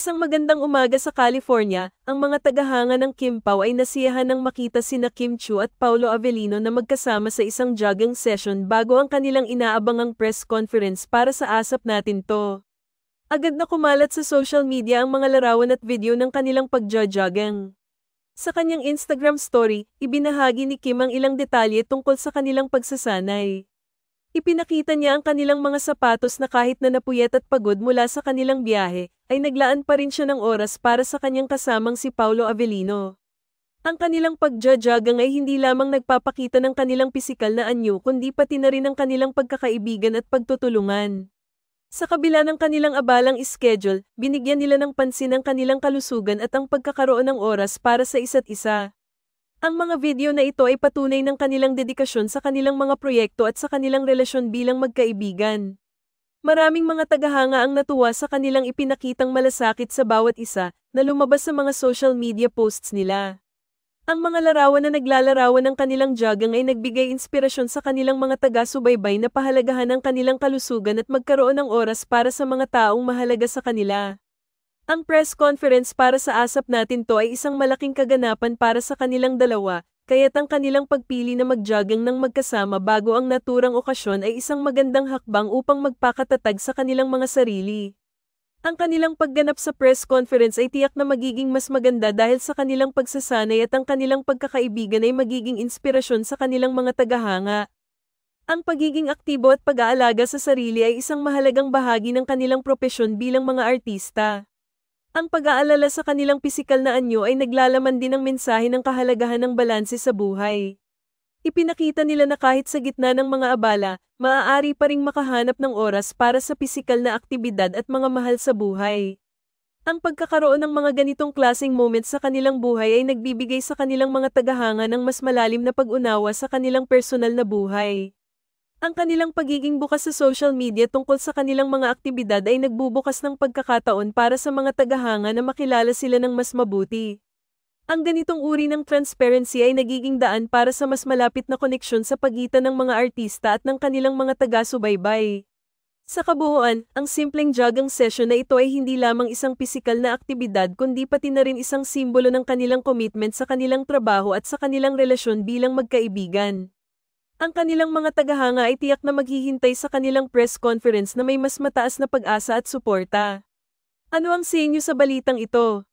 Isang magandang umaga sa California, ang mga tagahanga ng Kim Pao ay nasiyahan nang makita sina Kim Chiu at Paulo Avellino na magkasama sa isang jogging session bago ang kanilang inaabangang press conference para sa Asap Natin To. Agad na kumalat sa social media ang mga larawan at video ng kanilang pagja-jogging. Sa kanyang Instagram story, ibinahagi ni Kim ang ilang detalye tungkol sa kanilang pagsasanay. Ipinakita niya ang kanilang mga sapatos na kahit na napuyat at pagod mula sa kanilang biyahe, ay naglaan pa rin siya ng oras para sa kanyang kasamang si Paulo Avellino. Ang kanilang pagja-jogging ay hindi lamang nagpapakita ng kanilang pisikal na anyo kundi pati na rin ang kanilang pagkakaibigan at pagtutulungan. Sa kabila ng kanilang abalang schedule, binigyan nila ng pansin ang kanilang kalusugan at ang pagkakaroon ng oras para sa isa't isa. Ang mga video na ito ay patunay ng kanilang dedikasyon sa kanilang mga proyekto at sa kanilang relasyon bilang magkaibigan. Maraming mga tagahanga ang natuwa sa kanilang ipinakitang malasakit sa bawat isa na lumabas sa mga social media posts nila. Ang mga larawan na naglalarawan ng kanilang jogging ay nagbigay inspirasyon sa kanilang mga taga-subaybay na pahalagahan ang kanilang kalusugan at magkaroon ng oras para sa mga taong mahalaga sa kanila. Ang press conference para sa Asap Natin To ay isang malaking kaganapan para sa kanilang dalawa, kaya't ang kanilang pagpili na mag-jogging ng magkasama bago ang naturang okasyon ay isang magandang hakbang upang magpakatatag sa kanilang mga sarili. Ang kanilang pagganap sa press conference ay tiyak na magiging mas maganda dahil sa kanilang pagsasanay at ang kanilang pagkakaibigan ay magiging inspirasyon sa kanilang mga tagahanga. Ang pagiging aktibo at pag-aalaga sa sarili ay isang mahalagang bahagi ng kanilang propesyon bilang mga artista. Ang pag-aalala sa kanilang pisikal na anyo ay naglalaman din ng mensahe ng kahalagahan ng balanse sa buhay. Ipinakita nila na kahit sa gitna ng mga abala, maaari pa ring makahanap ng oras para sa pisikal na aktibidad at mga mahal sa buhay. Ang pagkakaroon ng mga ganitong klaseng moments sa kanilang buhay ay nagbibigay sa kanilang mga tagahanga ng mas malalim na pag-unawa sa kanilang personal na buhay. Ang kanilang pagiging bukas sa social media tungkol sa kanilang mga aktibidad ay nagbubukas ng pagkakataon para sa mga tagahanga na makilala sila ng mas mabuti. Ang ganitong uri ng transparency ay nagiging daan para sa mas malapit na koneksyon sa pagitan ng mga artista at ng kanilang mga taga-subaybay. Sa kabuuan, ang simpleng jogging session na ito ay hindi lamang isang pisikal na aktibidad kundi pati na rin isang simbolo ng kanilang commitment sa kanilang trabaho at sa kanilang relasyon bilang magkaibigan. Ang kanilang mga tagahanga ay tiyak na maghihintay sa kanilang press conference na may mas mataas na pag-asa at suporta. Ano ang sa inyo sa balitang ito?